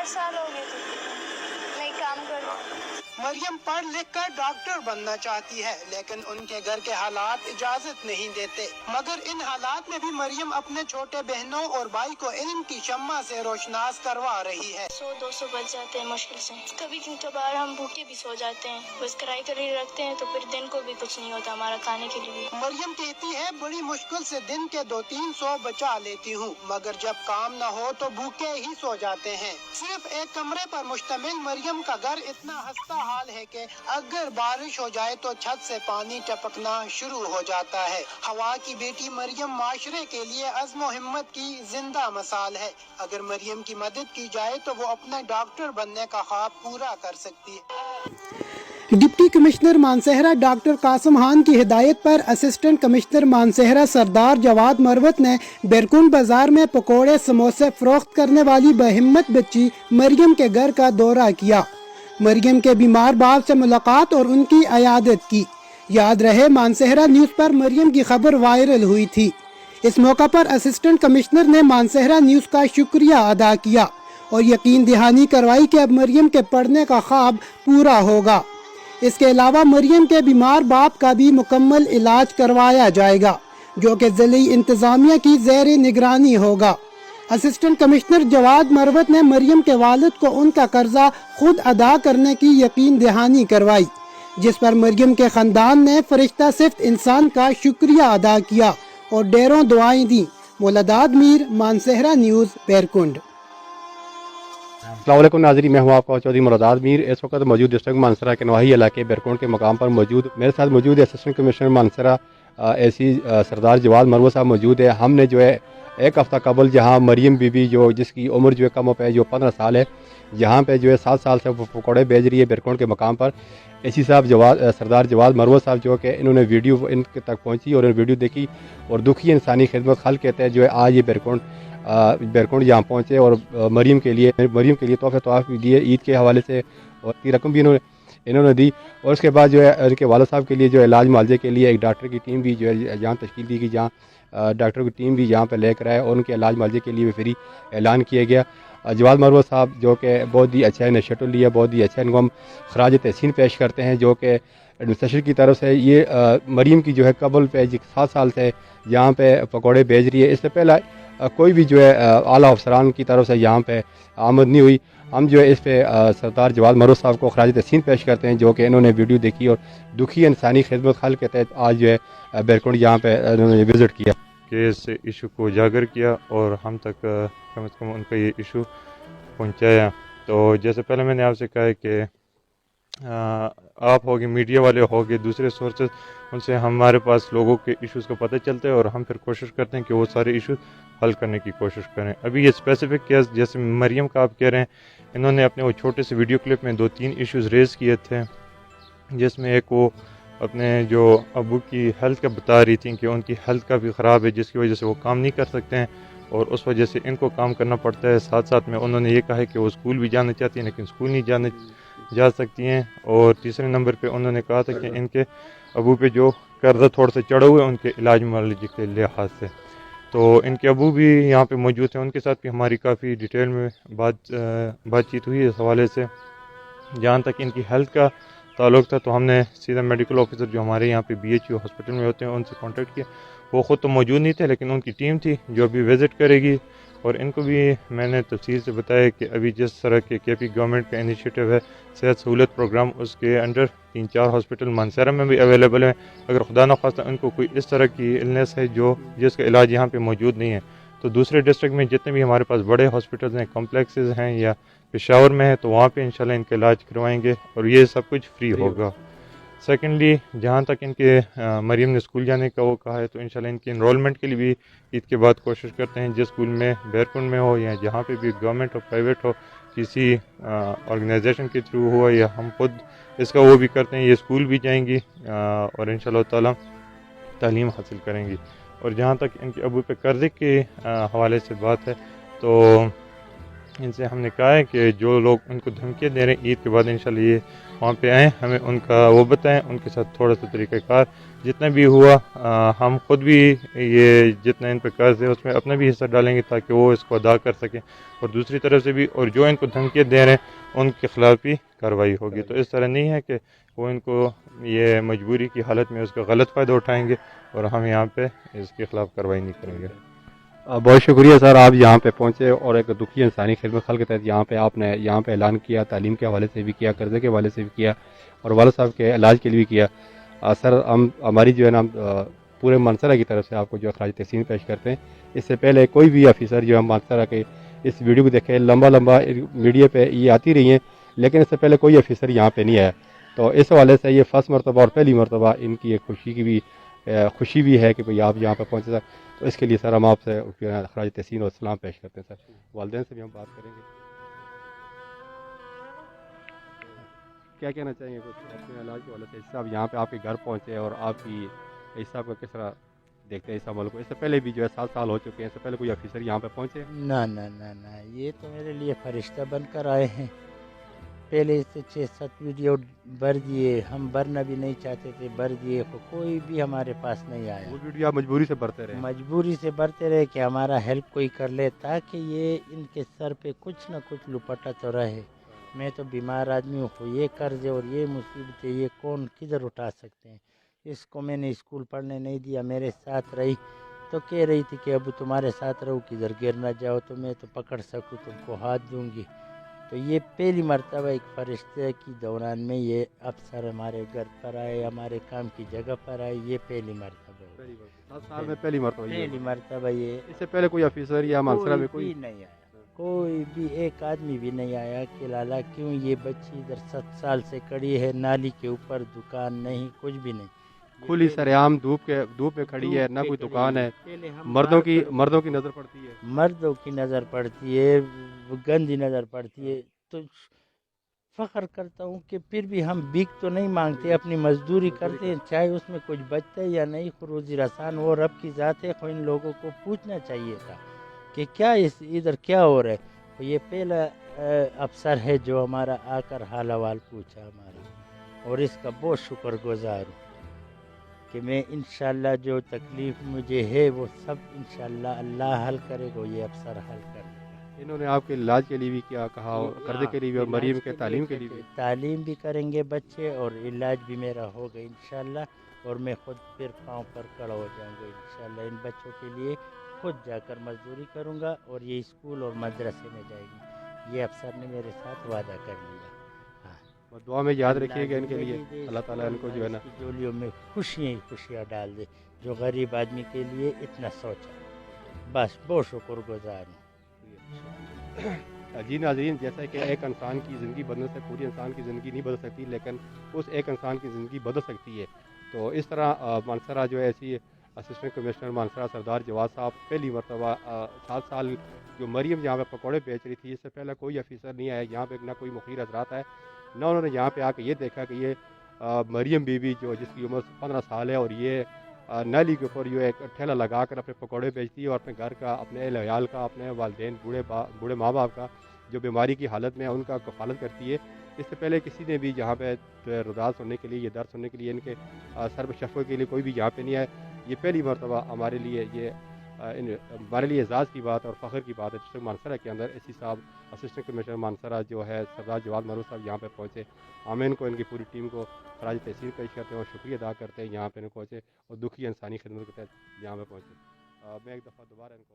साल हो गए थे मैं काम कर रहा हूँ। मरियम पढ़ लिख कर डॉक्टर बनना चाहती है, लेकिन उनके घर के हालात इजाजत नहीं देते। मगर इन हालात में भी मरियम अपने छोटे बहनों और भाई को इल्म की शम्मा से रोशनास करवा रही है। 100-200 बच जाते हैं मुश्किल से, कभी कभार हम भूखे भी सो जाते हैं, बस किराए के लिए रखते हैं तो फिर दिन को भी कुछ नहीं होता हमारा खाने के लिए। मरियम कहती है बड़ी मुश्किल से दिन के 200-300 बचा लेती हूँ, मगर जब काम न हो तो भूखे ही सो जाते हैं। सिर्फ एक कमरे पर मुश्तमिल मरियम का घर इतना हंसता हाल है कि अगर बारिश हो जाए तो छत से पानी टपकना शुरू हो जाता है। हवा की बेटी मरियम माशरे के लिए अज़्म हिम्मत की जिंदा मिसाल है। अगर मरियम की मदद की जाए तो वो अपने डॉक्टर बनने का ख्वाब पूरा कर सकती है। Deputy commissioner Mansehra doctor Qasim Khan की हिदायत पर असिस्टेंट कमिश्नर मानसहरा सरदार जवाद मरवत ने बेरकुंड बाजार में पकोड़े समोसे फरोख्त करने वाली बहिम्मत बच्ची मरियम के घर का दौरा किया। मरियम के बीमार बाप से मुलाकात और उनकी अयादत की। याद रहे मानसहरा न्यूज़ पर मरियम की खबर वायरल हुई थी। इस मौका पर असिस्टेंट कमिश्नर ने मानसहरा न्यूज़ का शुक्रिया अदा किया और यकीन दहानी करवाई कि अब मरियम के पढ़ने का ख्वाब पूरा होगा। इसके अलावा मरियम के बीमार बाप का भी मुकम्मल इलाज करवाया जाएगा, जो कि ज़िली इंतज़ामिया की ज़ेर निगरानी होगा। असिस्टेंट कमिश्नर जवाद मरवत ने मरियम के वालिद को उनका कर्जा खुद अदा करने की यकीन दहानी करवाई, जिस पर मरियम के ख़ानदान ने फरिश्ता सिर्फ इंसान का शुक्रिया अदा किया और ढेरों दुआएं दी। मोलादाद मीर, मानसहरा न्यूज़, बेरकुंड। अस्सलाम वालेकुम नाज़रीन, मैं हूँ आपका चौधरी मुरादाद मीर। इस वक्त मौजूद डिस्ट्रिक्ट मानसरा के नवाही इलाके बेरकुंड के मकाम पर मौजूद मेरे साथ मौजूद है असिस्टेंट कमिश्नर मानसरा एसी सरदार जवाद मरवत साहब मौजूद है। हमने जो है एक हफ़्ता कबल जहाँ मरियम बीबी जो जिसकी उम्र जो है कम है जो 15 साल है, यहाँ पे जो है 7 साल से पकौड़े भेज रही है बेरकुंड के मकाम पर। एसी साहब सरदार जवाद मरवत साहब जो कि इन्होंने वीडियो इनके तक पहुँची और वीडियो देखी और दुखी इंसानी खिदमत खल कहते हैं जो है आज ये बेरकुंड यहाँ पहुँचे और मरियम के लिए तोहफ़े भी दिए ईद के हवाले से और की रकम भी इन्होंने दी। और उसके बाद जो है उनके वालिद साहब के लिए जो इलाज मुआवजे के लिए एक डॉक्टर की टीम भी जो है यहाँ तश्कील दी गई, जहाँ डॉक्टर की टीम भी यहाँ पे लेकर आए और उनके इलाज मुआवजे के लिए भी फ्री ऐलान किया गया। जवाद मरवत साहब जो कि बहुत ही अच्छा इनिशिएटिव लिया, बहुत ही अच्छा, इनको हम खराज तहसीन पेश करते हैं जो कि एडमिनिस्ट्रेशन की तरफ से ये मरियम की जो है कबल पे 7 साल से यहाँ पे पकौड़े भेज रही है। इससे पहले कोई भी जो है आला अफसरान की तरफ से यहाँ पे आमद नहीं हुई। हम जो है इस पे सरदार जवाद मरवत साहब को खराज तहसीन पेश करते हैं जो कि इन्होंने वीडियो देखी और दुखी इंसानी खिदमत खल के तहत आज जो है बेरकुंड यहाँ पे इन्होंने विज़िट किया कि इस इशू को उजागर किया और हम तक कम से कम उनका ये इशू पहुँचाया। तो जैसे पहले मैंने आपसे कहा है कि आप होगे, मीडिया वाले होगे, दूसरे सोर्सेज, उनसे हमारे पास लोगों के इश्यूज़ का पता चलता है और हम फिर कोशिश करते हैं कि वो सारे इशू हल करने की कोशिश करें। अभी ये स्पेसिफिक केस जैसे मरियम का आप कह रहे हैं, इन्होंने अपने वो छोटे से वीडियो क्लिप में 2-3 इश्यूज़ रेज़ किए थे, जिसमें एक वो अपने जो अबू की हेल्थ का बता रही थी कि उनकी हेल्थ का भी ख़राब है जिसकी वजह से वो काम नहीं कर सकते हैं और उस वजह से इनको काम करना पड़ता है। साथ साथ में उन्होंने ये कहा है कि वो स्कूल भी जाना चाहती हैं लेकिन स्कूल नहीं जा सकती हैं। और तीसरे नंबर पे उन्होंने कहा था कि इनके अबू पे जो कर्जा थोड़ा सा चढ़ा हुआ है उनके इलाज मुआवजे के लिहाज से। तो इनके अबू भी यहाँ पे मौजूद हैं, उनके साथ भी हमारी काफ़ी डिटेल में बातचीत हुई इस हवाले से। जहाँ तक इनकी हेल्थ का ताल्लुक़ था तो हमने सीधा मेडिकल ऑफिसर जो हमारे यहाँ पे BHU हॉस्पिटल में होते हैं उनसे कांटेक्ट किया। वो ख़ुद तो मौजूद नहीं थे लेकिन उनकी टीम थी जो अभी विज़िट करेगी और इनको भी मैंने तफसील से बताया कि अभी जिस तरह के KP गवर्नमेंट का इनिशिएटिव है सेहत सहूलत प्रोग्राम, उसके अंडर 3-4 हॉस्पिटल मानसरा में भी अवेलेबल है। अगर खुदा न खास्ता उनको कोई इस तरह की इलनेस है जिसका इलाज यहाँ पे मौजूद नहीं है तो दूसरे डिस्ट्रिक्ट में जितने भी हमारे पास बड़े हॉस्पिटल्स हैं, कॉम्प्लेक्सेस हैं या पेशावर में है तो वहाँ पे इंशाल्लाह इनका इलाज करवाएंगे और ये सब कुछ फ्री होगा। सेकेंडली जहाँ तक इनके मरियम ने स्कूल जाने का वो कहा है तो इंशाल्लाह इनकी इनरोलमेंट के लिए भी ईद के बाद कोशिश करते हैं, जिस स्कूल में बेरकुंड में हो या जहाँ पे भी गवर्नमेंट हो प्राइवेट हो, किसी ऑर्गेनाइजेशन के थ्रू हो या हम खुद इसका वो भी करते हैं, ये स्कूल भी जाएंगी और इंशाल्लाह ताला तालीम हासिल करेंगी। और जहाँ तक इनके अबू पे कर्ज़े के हवाले से बात है तो ان سے ہم نے کہا ہے کہ جو لوگ ان کو دھمکیاں دے رہے ہیں عید کے بعد انشاءاللہ یہ وہاں پہ آئیں، ہمیں ان کا وہ بتائیں، ان کے ساتھ تھوڑا سا طریقہ کار جتنا بھی ہوا ہم خود بھی یہ جتنا ان پہ قرض ہے اس میں اپنا بھی حصہ ڈالیں گے تاکہ وہ اس کو ادا کر سکیں، اور دوسری طرف سے بھی اور جو ان کو دھمکیاں دے رہے ہیں ان کے خلاف بھی کارروائی ہوگی. تو اس طرح نہیں ہے کہ وہ ان کو یہ مجبوری کی حالت میں اس کا غلط فائدہ اٹھائیں گے اور ہم یہاں پہ اس کے خلاف کارروائی نہیں کریں گے. بہت شکریہ سر، آپ یہاں پہ پہنچے اور ایک دکھی انسانی خدمت خلق کے تحت یہاں پہ آپ نے یہاں پہ اعلان کیا، تعلیم کے حوالے سے بھی کیا، قرضے کے حوالے سے بھی کیا، اور والد صاحب کے علاج کے لیے بھی کیا. سر ہماری جو ہے نا پورے مانسرا کی طرف سے آپ کو جو خراج تحسین پیش کرتے ہیں. اس سے پہلے کوئی بھی آفیسر جو ہے مانسرا کے اس ویڈیو کو دیکھے، لمبا میڈیا پہ یہ آتی رہی ہیں لیکن اس سے پہلے کوئی آفیسر یہاں پہ نہیں آیا. تو اس حوالے سے یہ فرسٹ مرتبہ اور پہلی مرتبہ ان کی ایک خوشی بھی ہے کہ بھئی آپ یہاں پہ پہنچے سر. تو اس کے لیے سر ہم آپ سے خراج تحسین اور سلام پیش کرتے ہیں. سر والدین سے بھی ہم بات کریں گے. کیا کہنا چاہیں گے کچھ اپنے علاج کے حوالے سے؟ اس سے آپ یہاں پہ آپ کے گھر پہنچے اور آپ کی اس صاحب کا کس طرح دیکھتے ہیں اس عمل کو؟ اس سے پہلے بھی جو ہے 7 سال ہو چکے ہیں، اس سے پہلے کوئی آفیسر یہاں پہ پہنچے؟ نہ نہ نہ نہ، یہ تو میرے لیے فرشتہ بن کر آئے ہیں. پہلے اس سے 6-7 ویڈیو بھر دیے، ہم بھرنا بھی نہیں چاہتے تھے، بھر دیے، کوئی بھی ہمارے پاس نہیں آیا. وہ ویڈیو آپ مجبوری سے بھرتے رہے؟ مجبوری سے بھرتے رہے کہ ہمارا ہیلپ کوئی کر لے تاکہ یہ ان کے سر پہ کچھ نہ کچھ لپٹا تو رہے. میں تو بیمار آدمی ہوں، یہ قرض اور یہ مصیبتیں یہ کون کدھر اٹھا سکتے ہیں. اس کو میں نے اسکول پڑھنے نہیں دیا، میرے ساتھ رہی تو کہہ رہی تھی کہ ابو تمہارے ساتھ رہو، کدھر گر نہ جاؤ تو میں تو پکڑ سکوں تم کو ہاتھ دوں گی. تو یہ پہلی مرتبہ ایک فرشتے کی دوران میں یہ افسر ہمارے گھر پر آئے، ہمارے کام کی جگہ پر آئے. یہ پہلی مرتبہ ہے. 7 سال میں پہلی مرتبہ پہلی مرتبہ یہ. اس سے پہلے کوئی آفیسر یا مانسرا میں کوئی نہیں آیا، کوئی بھی ایک آدمی بھی نہیں آیا کہ لالا کیوں یہ بچی ادھر 7 سال سے کھڑی ہے نالی کے اوپر، دکان نہیں، کچھ بھی نہیں، کھلی سرعام دھوپ میں کھڑی ہے، نہ کوئی دکان ہے. مردوں کی نظر پڑتی ہے، مردوں کی نظر پڑتی ہے، گندی نظر پڑتی ہے. تو فخر کرتا ہوں کہ پھر بھی ہم بھیک تو نہیں مانگتے، اپنی مزدوری کرتے ہیں، چاہے اس میں کچھ بچتا ہے یا نہیں. روزی رسان وہ رب کی ذات ہے. ان لوگوں کو پوچھنا چاہیے تھا کہ کیا ادھر کیا ہو رہا ہے. یہ پہلا افسر ہے جو ہمارا آ کر حال احوال پوچھا ہمارا، اور اس کا بہت شکر گزار ہوں کہ میں انشاءاللہ جو تکلیف مجھے ہے وہ سب انشاءاللہ اللہ حل کرے گا، یہ افسر حل کر دے گا. انہوں نے آپ کے علاج کے لیے بھی کیا کہا، اور قرضے کے لیے بھی، اور مریم کے تعلیم کے لیے بھی؟ تعلیم بھی کریں گے بچے اور علاج بھی میرا ہوگا انشاءاللہ. اور میں خود پھر پاؤں پر کھڑا ہو جاؤں گا انشاءاللہ. ان بچوں کے لیے خود جا کر مزدوری کروں گا اور یہ اسکول اور مدرسے میں جائے گی. یہ افسر نے میرے ساتھ وعدہ کر لیا. اور دعا میں یاد رکھیے گا ان کے لیے، اللہ تعالیٰ ان کو جو ہے نا کی جولیوں میں خوشیاں ڈال دے جو غریب آدمی کے لیے اتنا سوچا. بس بہت شکر گزار ہوں. جی ناظرین، جیسا کہ ایک انسان کی زندگی بدلنے سے پوری انسان کی زندگی نہیں بدل سکتی، لیکن اس ایک انسان کی زندگی بدل سکتی ہے. تو اس طرح مانسرا جو ہے ایسی اسسٹنٹ کمشنر مانسرا سردار جواد صاحب پہلی مرتبہ 7 سال جو مریم یہاں پہ پکوڑے بیچ رہی تھی، اس سے پہلے کوئی آفیسر نہیں آیا یہاں پہ، نہ کوئی مخیر حضرات آئے، نہ انہوں نے یہاں پہ آ کے یہ دیکھا کہ یہ مریم بی بی جو جس کی عمر 15 سال ہے اور یہ نالی کے اوپر جو ایک ٹھیلا لگا کر اپنے پکوڑے بیچتی ہے، اور اپنے گھر کا، اپنے اہل عیال کا، اپنے والدین بوڑھے ماں باپ کا جو بیماری کی حالت میں ان کا کفالت کرتی ہے. اس سے پہلے کسی نے بھی یہاں پہ رضا سننے کے لیے، یہ درد سننے کے لیے، ان کے سر پہ شفقت کے لیے کوئی بھی یہاں پہ نہیں آئے. یہ پہلی مرتبہ ہمارے لیے ہمارے لیے اعزاز کی بات اور فخر کی بات ہے ڈسٹرکٹ مانسرا کے اندر اے سی صاحب اسسٹنٹ کمشنر مانسرا جو ہے سردار جواد مرو صاحب یہاں پہ پہنچے. ہم ان کو، ان کی پوری ٹیم کو خراج تحسین پیش کرتے ہیں اور شکریہ ادا کرتے ہیں یہاں پہ ان کو پہنچے اور دکھی انسانی خدمت کے تحت یہاں پہ پہنچے. میں ایک دفعہ دوبارہ ان کو